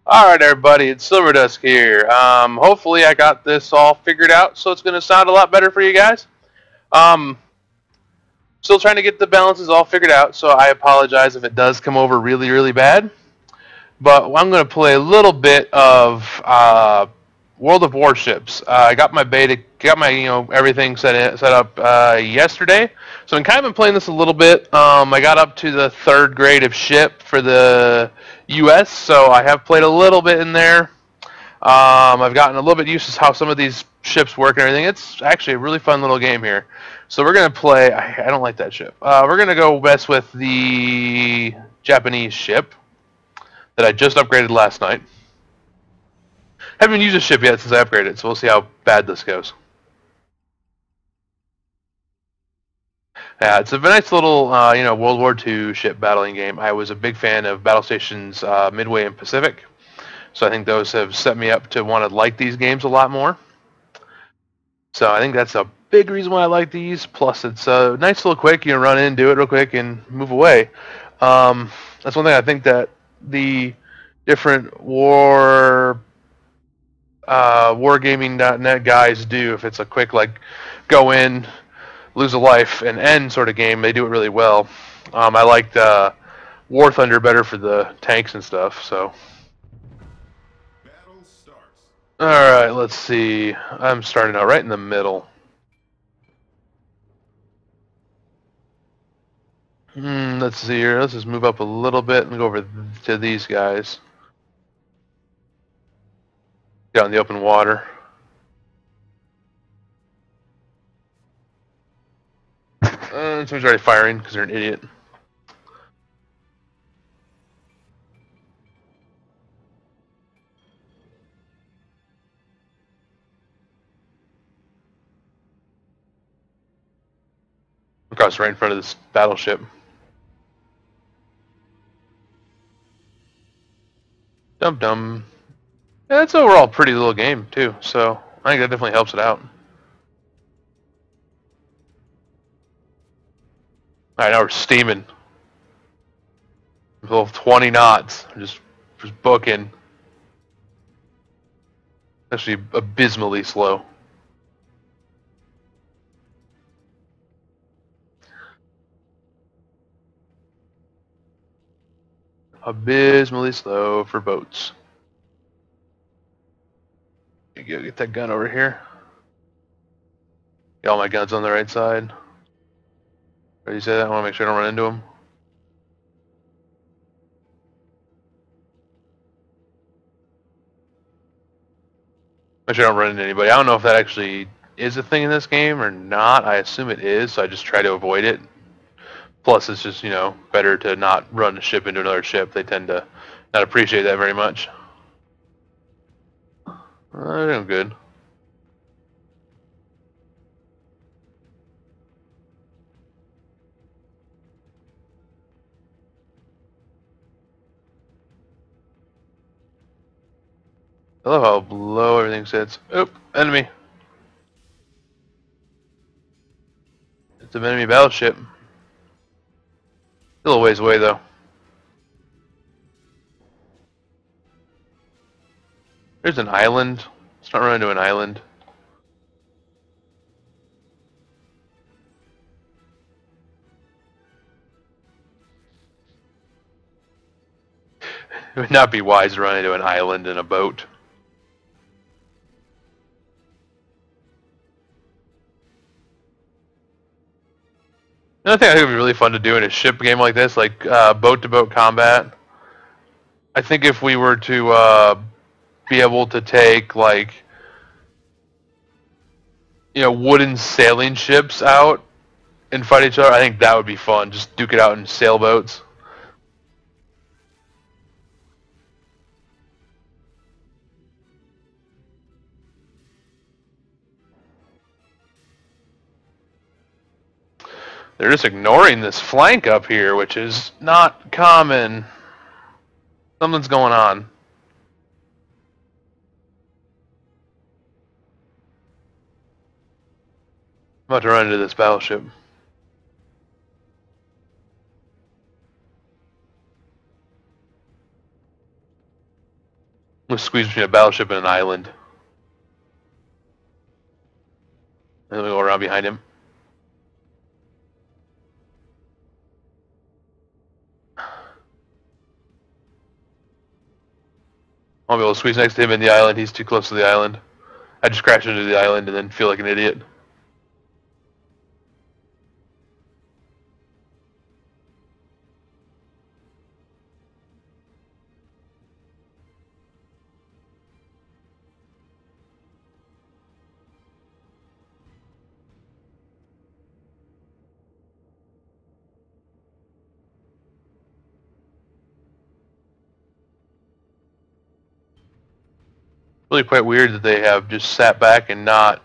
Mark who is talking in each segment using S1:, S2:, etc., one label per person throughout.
S1: Alright everybody, it's Silver Dusk here. Hopefully I got this all figured out so it's going to sound a lot better for you guys. Um, Still trying to get the balances all figured out, so I apologize if it does come over really, really bad. But I'm going to play a little bit of World of Warships. I got my beta, got my everything set up yesterday, so I'm kind of been playing this a little bit. I got up to the third grade of ship for the U.S., so I have played a little bit in there. I've gotten a little bit used to how some of these ships work and everything. It's actually a really fun little game here. So we're gonna play. I don't like that ship. We're gonna go mess with the Japanese ship that I just upgraded last night. Haven't used a ship yet since I upgraded it, so we'll see how bad this goes. Yeah, it's a nice little, World War II ship battling game. I was a big fan of battle stations Midway and Pacific, so I think those have set me up to want to like these games a lot more. So I think that's a big reason why I like these. Plus, it's a nice little quick. You can run in, do it real quick, and move away. That's one thing I think that the different wargaming.net guys do. If it's a quick like go in, lose a life, and end sort of game, they do it really well. I liked War Thunder better for the tanks and stuff. So. All right, let's see. I'm starting out right in the middle. Let's see here. Let's just move up a little bit and go over to these guys. Get out in the open water. Someone's already firing because they're an idiot. Across right in front of this battleship. Dum dum. Yeah, that's overall a pretty little game too, so I think that definitely helps it out. Alright, now we're steaming. A little 20 knots. Just booking. Actually abysmally slow. Abysmally slow for boats. You go get that gun over here. Get all my guns on the right side. Ready to say that? I want to make sure I don't run into them. Make sure I don't run into anybody. I don't know if that actually is a thing in this game or not. I assume it is, so I just try to avoid it. Plus, it's just, better to not run a ship into another ship. They tend to not appreciate that very much. I'm doing good. I love how low everything sits. Oop, enemy. It's an enemy battleship. Still a ways away, though. There's an island. Let's not run into an island. It would not be wise to run into an island in a boat. Another thing I think would be really fun to do in a ship game like this, like boat-to-boat combat. I think if we were to be able to take like wooden sailing ships out and fight each other, I think that would be fun. Just duke it out in sailboats. They're just ignoring this flank up here, which is not common. Something's going on. I'm about to run into this battleship. I'm gonna squeeze between a battleship and an island. And then we go around behind him. I'll be able to squeeze next to him in the island. He's too close to the island. I just crash into the island and then feel like an idiot. Really quite weird that they have just sat back and not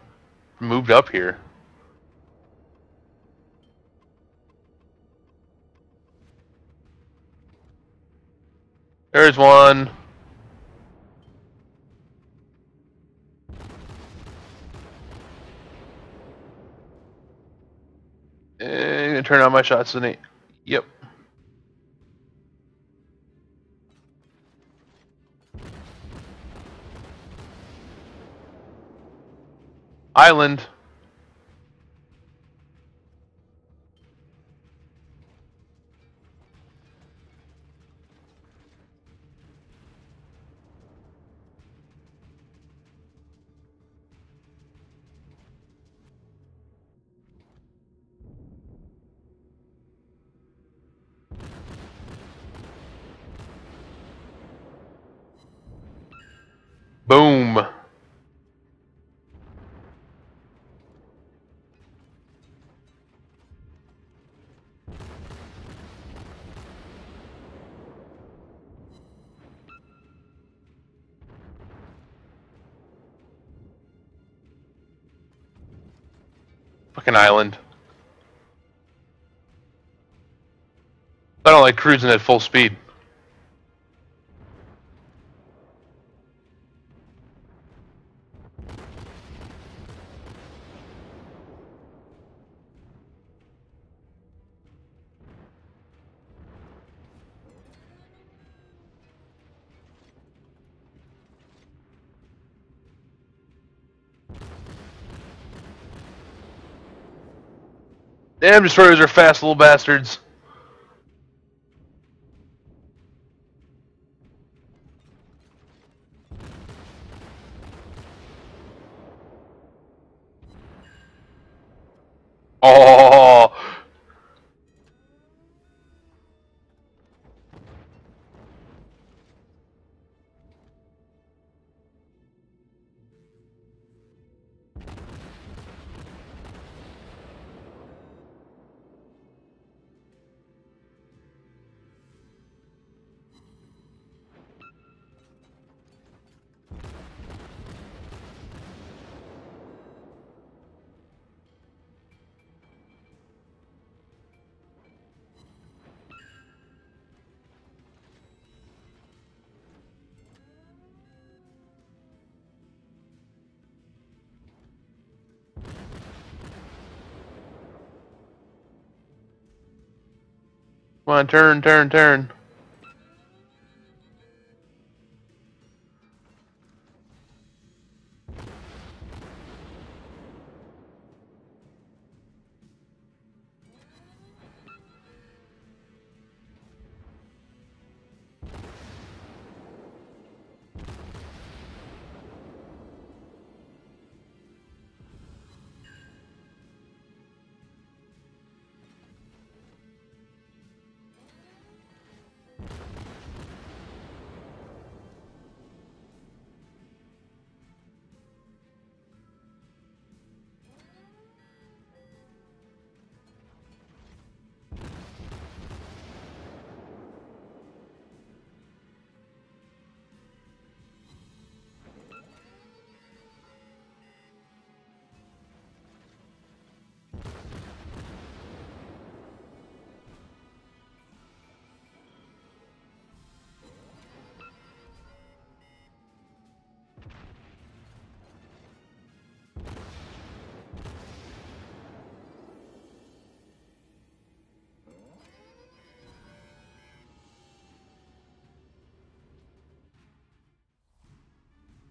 S1: moved up here. There's one. Gonna turn on my shots in it. Yep. Island. Boom. Fucking island. I don't like cruising at full speed. Damn, destroyers are fast little bastards. Oh. Come on, turn, turn, turn.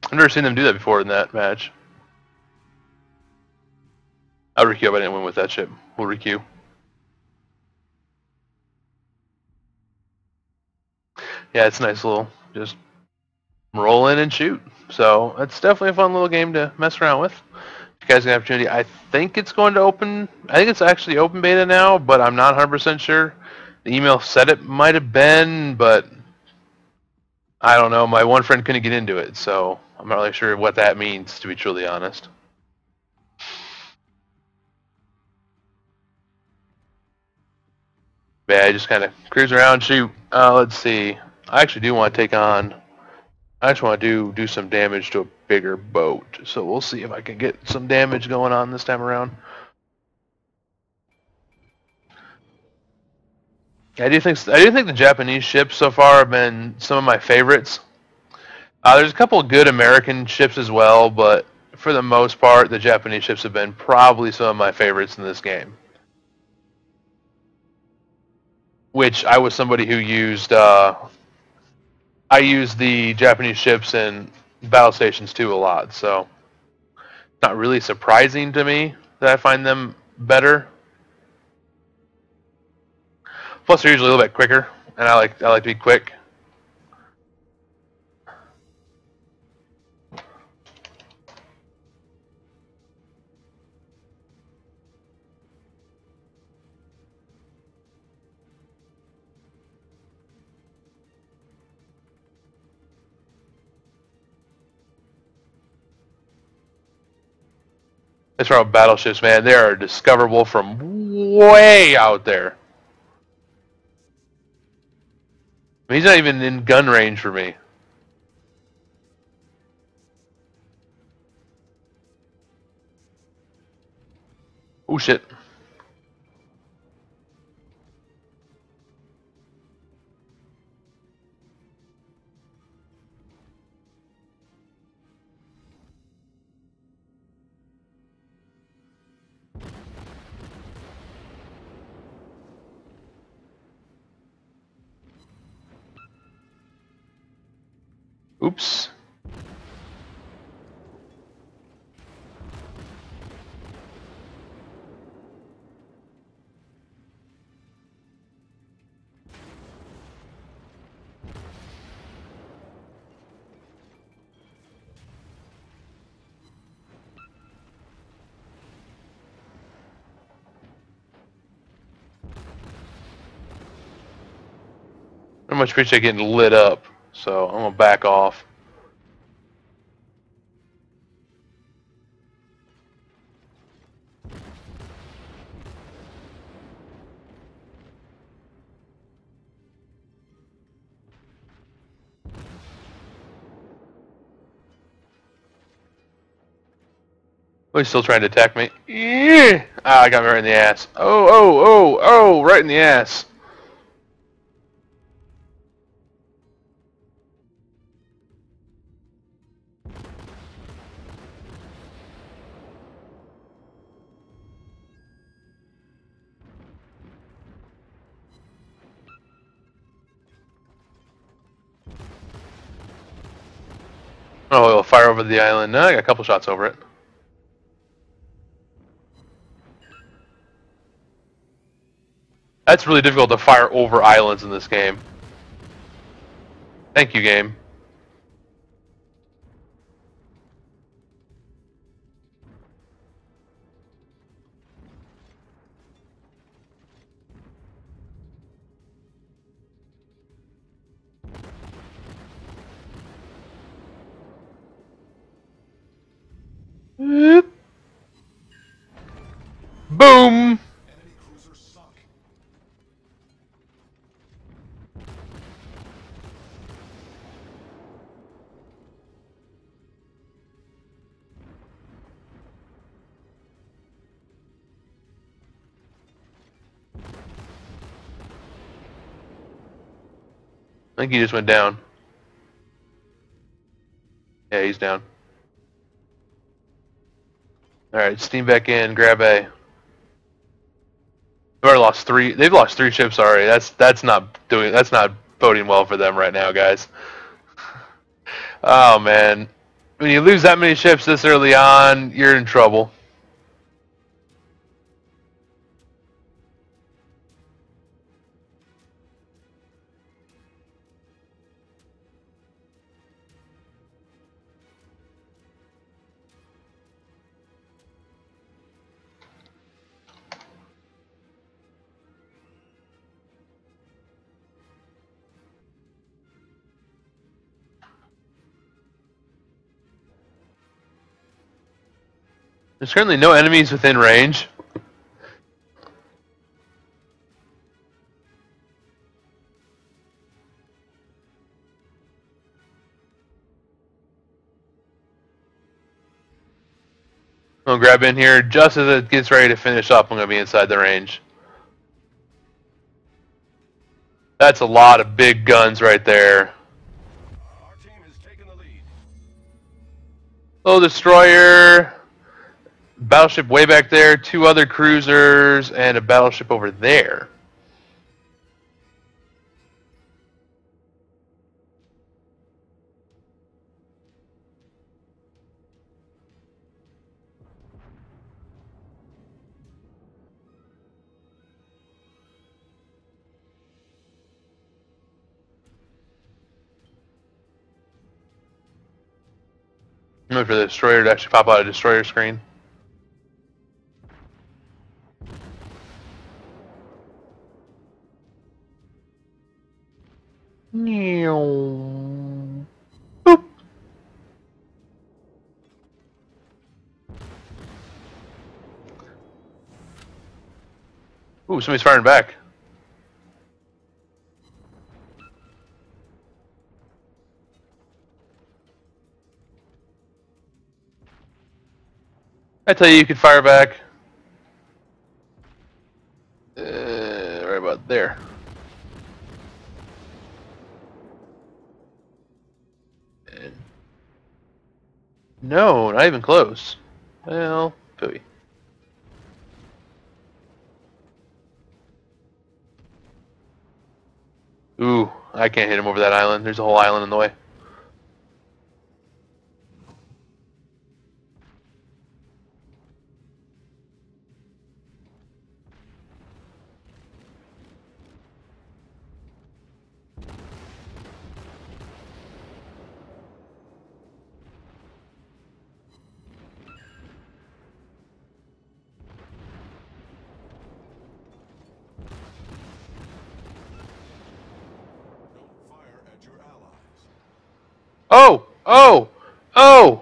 S1: I've never seen them do that before in that match. I'll requeue, but I didn't win with that ship. We'll requeue. Yeah, it's a nice little, just roll in and shoot. So it's definitely a fun little game to mess around with. If you guys get an opportunity, I think it's going to open. I think it's actually open beta now, but I'm not 100% sure. The email said it might have been, but I don't know. My one friend couldn't get into it, so I'm not really sure what that means, to be truly honest. Yeah, I just kind of cruise around, shoot. Let's see. I actually do want to take on. I just want to do some damage to a bigger boat. So we'll see if I can get some damage going on this time around. I do think the Japanese ships so far have been some of my favorites. There's a couple of good American ships as well, but for the most part, the Japanese ships have been probably some of my favorites in this game. Which I was somebody who used. I used the Japanese ships in battle stations too a lot, so it's not really surprising to me that I find them better. Plus, they're usually a little bit quicker, and I like to be quick. That's right, battleships, man. They are discoverable from way out there. I mean, he's not even in gun range for me. Oh shit. Oops. I much appreciate getting lit up, so I'm gonna back off. Oh, he's still trying to attack me. Yeah! Ah, I got me right in the ass. Oh, right in the ass. Oh, he'll fire over the island. No, I got a couple shots over it. That's really difficult to fire over islands in this game. Thank you, game. Boom! I think he just went down. Yeah, he's down. Alright, steam back in, grab A. They've already lost three. They've lost 3 ships already. That's not boding well for them right now, guys. Oh man. when you lose that many ships this early on, you're in trouble. There's currently no enemies within range. I'll grab in here just as it gets ready to finish up. I'm going to be inside the range. That's a lot of big guns right there.
S2: Our team has taken the lead.
S1: Little destroyer, battleship way back there, 2 other cruisers, and a battleship over there. I'm waiting for the destroyer to actually pop out a destroyer screen. Boop. Ooh, somebody's firing back. I tell you, you could fire back. Right about there. And no, not even close. Well, pooey. Ooh, I can't hit him over that island. There's a whole island in the way.
S2: Don't fire at your allies.
S1: Oh! Oh! Oh!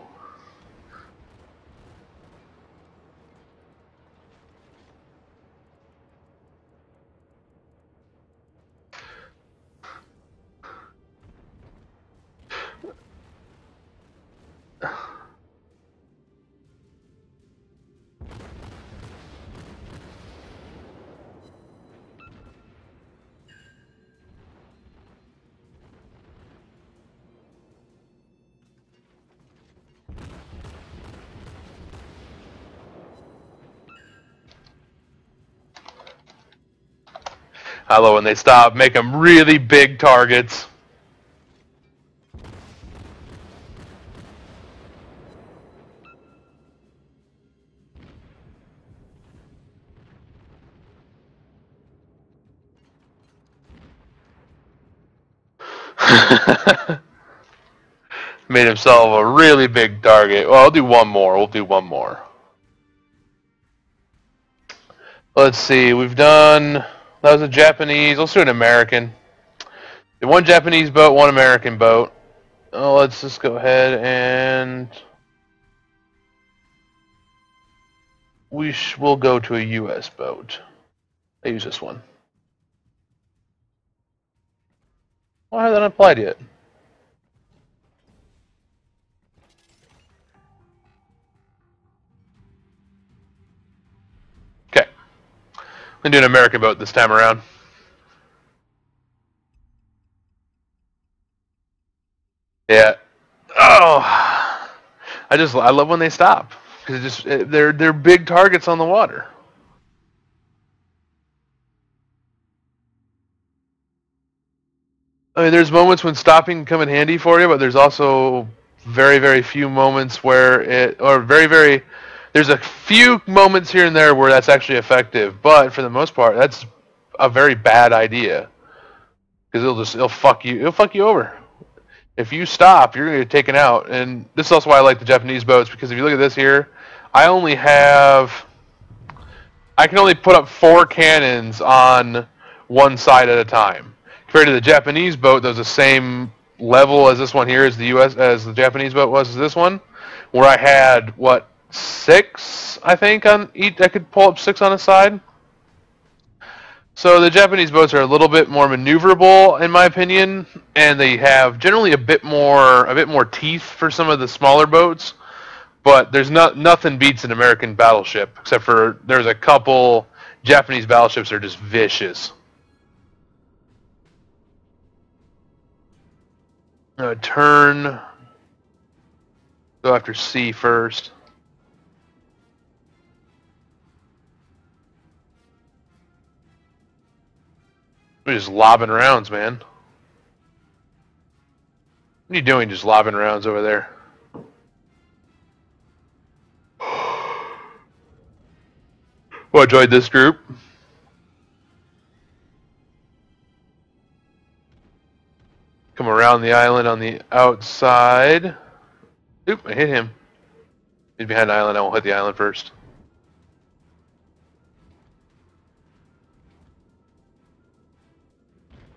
S1: I love when they stop, make them really big targets. Made himself a really big target. Well, I'll do one more. We'll do one more. Let's see. We've done... That was a Japanese. Let's do an American. One Japanese boat, one American boat. Oh, let's just go ahead and... We'll go to a U.S. boat. I use this one. Why hasn't that applied yet? Okay. I'm going to do an American boat this time around. Yeah. Oh! I love when they stop. Because they're big targets on the water. I mean, there's moments when stopping can come in handy for you, but there's also very, very few moments where it, or there's a few moments here and there where that's actually effective, but for the most part, that's a very bad idea because it'll fuck you over. If you stop, you're gonna get taken out, and this is also why I like the Japanese boats because if you look at this here, I only have, I can only put up 4 cannons on one side at a time. Compared to the Japanese boat, that was the same level as this one here, as the Japanese boat was as this one, where I had what 6, I think on each. I could pull up 6 on a side. So the Japanese boats are a little bit more maneuverable, in my opinion, and they have generally a bit more teeth for some of the smaller boats. But there's nothing beats an American battleship, except for there's a couple Japanese battleships that are just vicious. Turn. Go after C first. We're just lobbing rounds, man. What are you doing just lobbing rounds over there? Well, join this group. Come around the island on the outside. Oop, I hit him. He's behind the island. I won't hit the island first.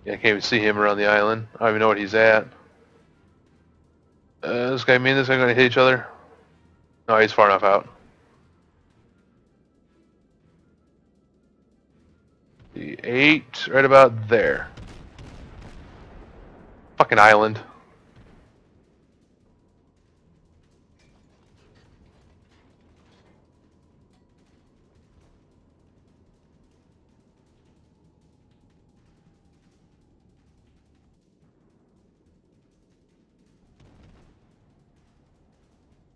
S1: Yeah, I can't even see him around the island. I don't even know what he's at. This guy, me and this guy are going to hit each other? No, he's far enough out. The 8, right about there. Fucking island.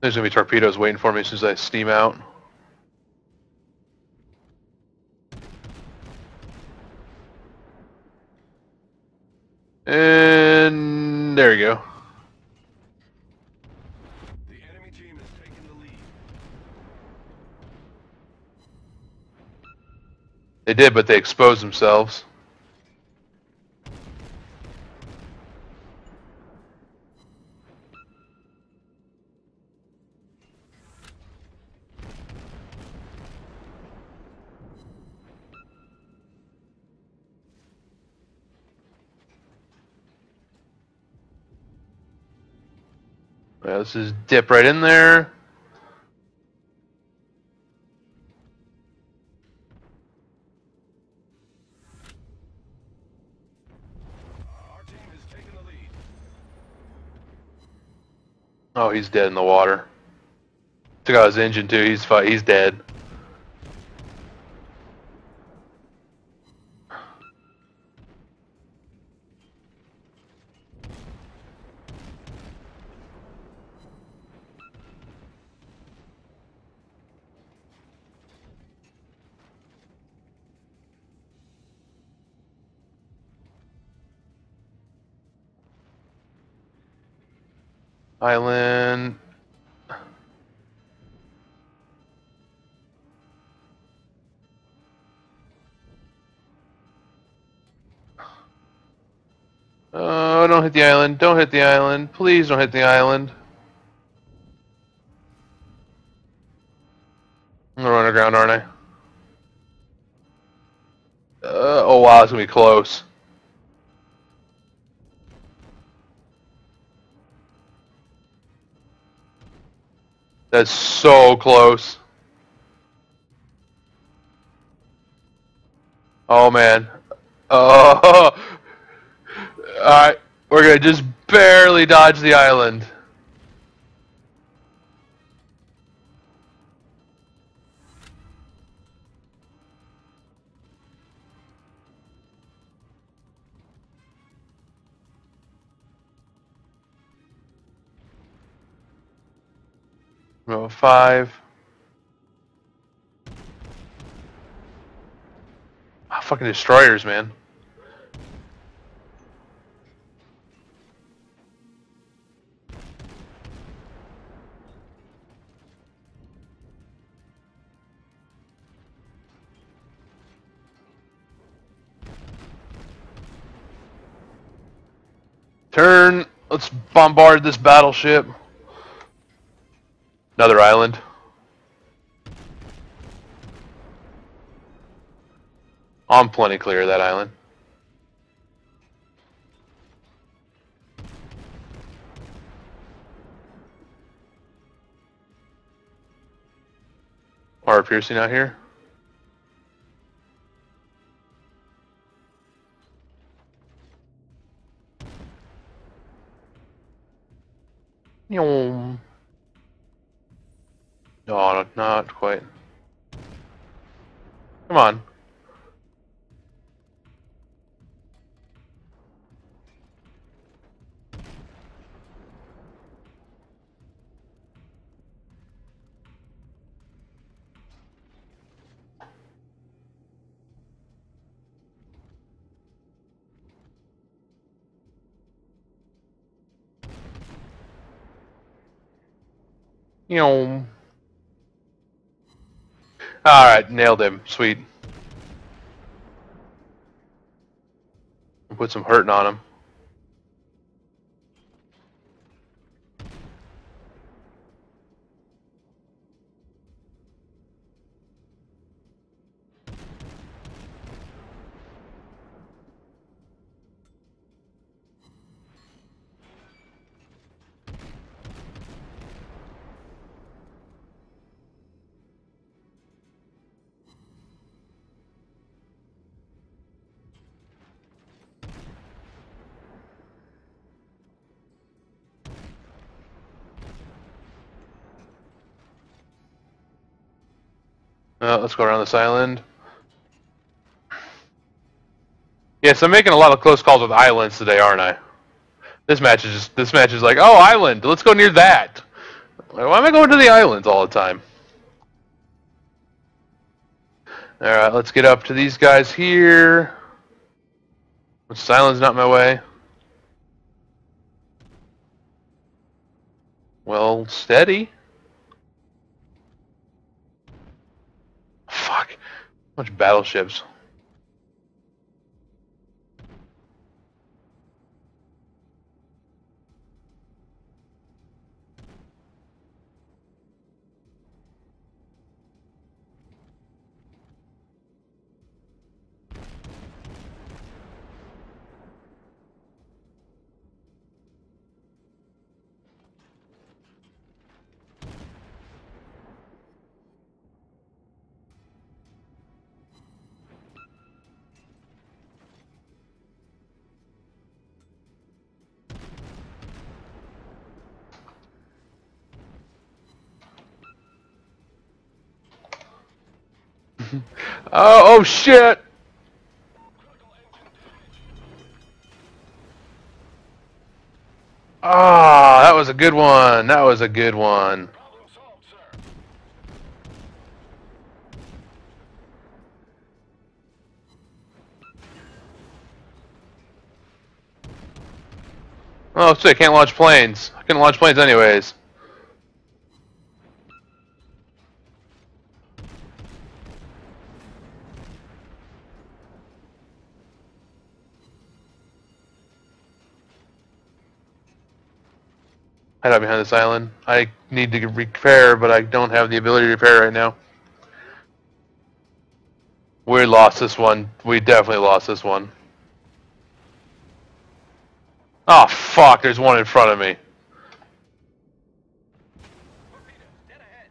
S1: There's going to be torpedoes waiting for me as soon as I steam out. And there we go.
S2: The enemy team has taken the lead.
S1: They did, but they exposed themselves. Well, let's just dip right in there.
S2: Our team has taken the lead.
S1: Oh, he's dead in the water. Took out his engine too. He's dead. Island. Oh, don't hit the island. Don't hit the island. Please don't hit the island. I'm gonna run aground, aren't I? Oh wow, it's gonna be close. That's so close. Oh man. Oh. Alright. We're gonna just barely dodge the island. Row 5. Ah, fucking destroyers, man. Turn. Let's bombard this battleship. Another island. I'm plenty clear of that island. Armor piercing out here. No, not quite. Come on. All right, nailed him. Sweet. Put some hurting on him. Let's go around this island. Yes, I'm making a lot of close calls with islands today, aren't I? This match is like, oh, island. Let's go near that. Why am I going to the islands all the time? All right, let's get up to these guys here. This island's not my way. Well, steady. Fuck. Bunch of battleships. Oh shit! Ah, that was a good one. That was a good one.
S2: Problem solved, sir.
S1: Oh, shit, I can't launch planes. I can launch planes anyways. Hide out behind this island. I need to repair, but I don't have the ability to repair right now. We lost this one. We definitely lost this one. Oh, fuck, there's one in front of me.
S2: Dead ahead.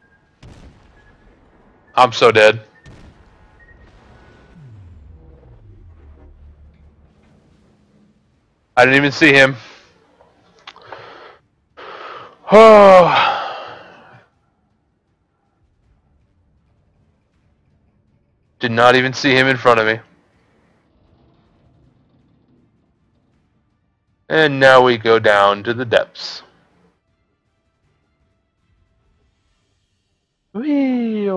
S1: I'm so dead. I didn't even see him. Oh. Did not even see him in front of me. And now we go down to the depths. Whee!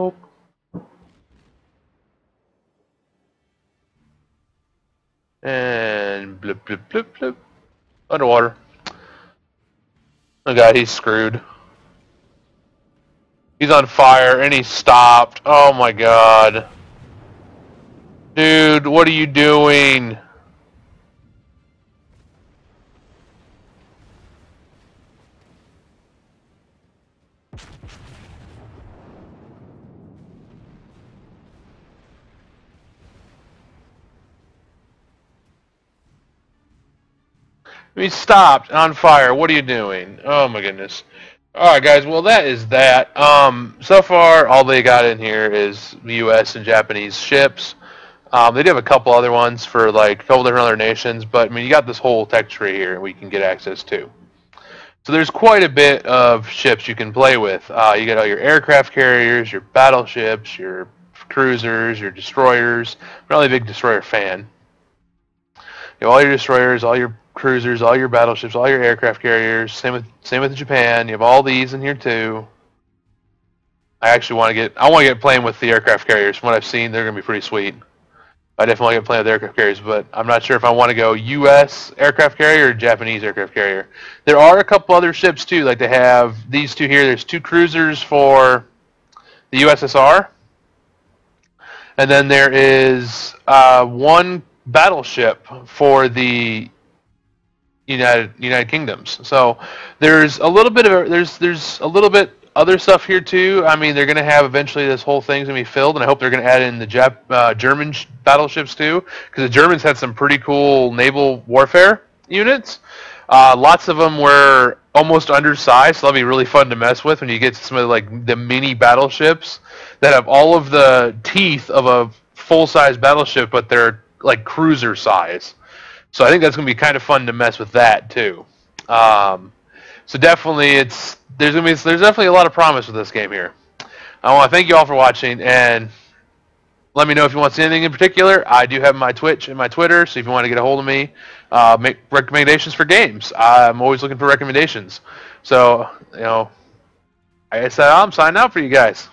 S1: And blip, blip, blip, blip. Underwater. Oh god, he's screwed. He's on fire and he stopped. Oh my god. Dude, what are you doing? We stopped on fire. What are you doing? Oh my goodness. All right, guys. Well, that is that. So far, all they got in here is the U.S. and Japanese ships. They do have a couple other ones for like a couple different other nations, but I mean, you got this whole tech tree here we can get access to. So there's quite a bit of ships you can play with. You got all your aircraft carriers, your battleships, your cruisers, your destroyers. I'm not really a big destroyer fan. You have all your destroyers, all your cruisers, all your battleships, all your aircraft carriers. Same with Japan. You have all these in here too. I want to get playing with the aircraft carriers. From what I've seen, they're gonna be pretty sweet. I definitely want to get playing with aircraft carriers, but I'm not sure if I want to go U.S. aircraft carrier or Japanese aircraft carrier. There are a couple other ships too, like they have these two here. There's two cruisers for the USSR, and then there is one battleship for the United Kingdoms. So there's a little bit of there's a little bit other stuff here too. I mean, they're going to have eventually this whole thing's going to be filled, and I hope they're going to add in the German battleships too, because the Germans had some pretty cool naval warfare units. Lots of them were almost undersized, so that'll be really fun to mess with when you get to some of the mini battleships that have all of the teeth of a full-size battleship, but they're like cruiser size. So I think that's going to be kind of fun to mess with that too. So definitely, there's definitely a lot of promise with this game here. I want to thank you all for watching, and let me know if you want to see anything in particular. I do have my Twitch and my Twitter, so if you want to get a hold of me, make recommendations for games. I'm always looking for recommendations. So, I guess I'm signing out for you guys.